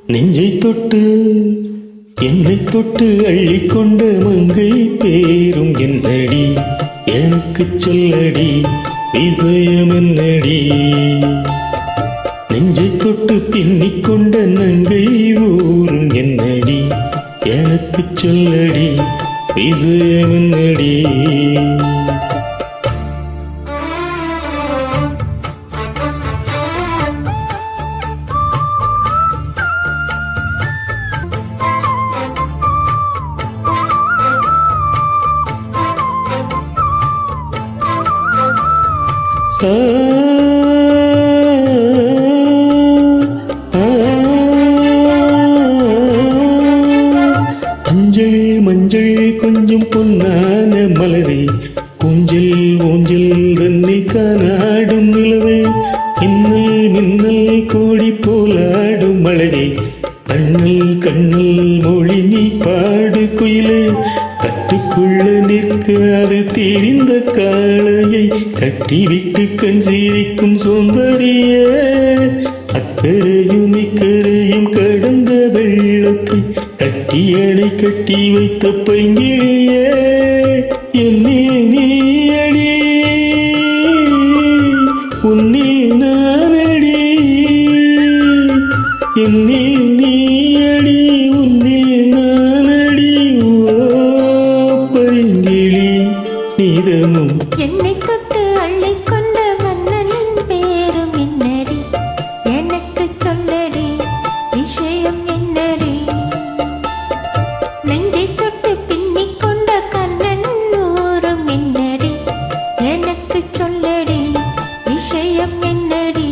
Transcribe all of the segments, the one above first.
நெஞ்சை தொட்டு என்னை தொட்டு அள்ளிக்கொண்ட மங்கை பேரும் என்னடி எனக்கு சொல்லடி விஷயம் என்னடி நெஞ்சை தொட்டு பின்னிக்கொண்ட நங்கை ஊரும் என்னடி எனக்கு சொல்லடி விஷயம் என்னடி அஞ்சள் மஞ்சள் கொஞ்சம் பொன்னான மலரே ஊஞ்சல் ஊஞ்சல் தன்னில் காணாடும் நிலவே மின்னல் மின்னல் கோடி போலாடும் மழையே கண்ணல் கண்ணல் மொழி நீ பாடு குயிலே கட்டுக்குள்ள நிற்காது தெரிந்த காளையை கட்டிவிட்டு கண் சிரிக்கும் சுந்தரிய அக்கரையும் இக்கரையும் கடந்த வெள்ளத்தை கட்டி அணை கட்டி வைத்த பைங்கிழியே என்னே நீ அடி உன்னில் நானடி என்னே நீ அடி உன்னில் நானடி நீதமும் என்னை தொட்டு அள்ளிக்கொண்ட மன்னனின் பேரும் என்னடி எனக்கு சொல்லடி விஷயம் என்னடி நெஞ்சை தொட்டு பின்னிக் கொண்ட கண்ணன் ஊரும் என்னடி எனக்கு சொல்லடி விஷயம் என்னடி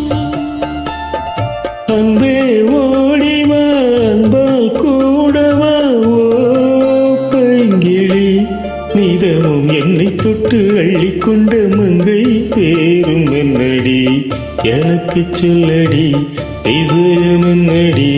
அன்பே ஓடிவா அன்பால் கூடவா ஓ பைங்கிழி நீதமும் என்னை தொட்டு அள்ளிக்கொண்ட மங்கை பேரும் என்னடி எனக்கு சொல்லடி விஷயம் என்னடி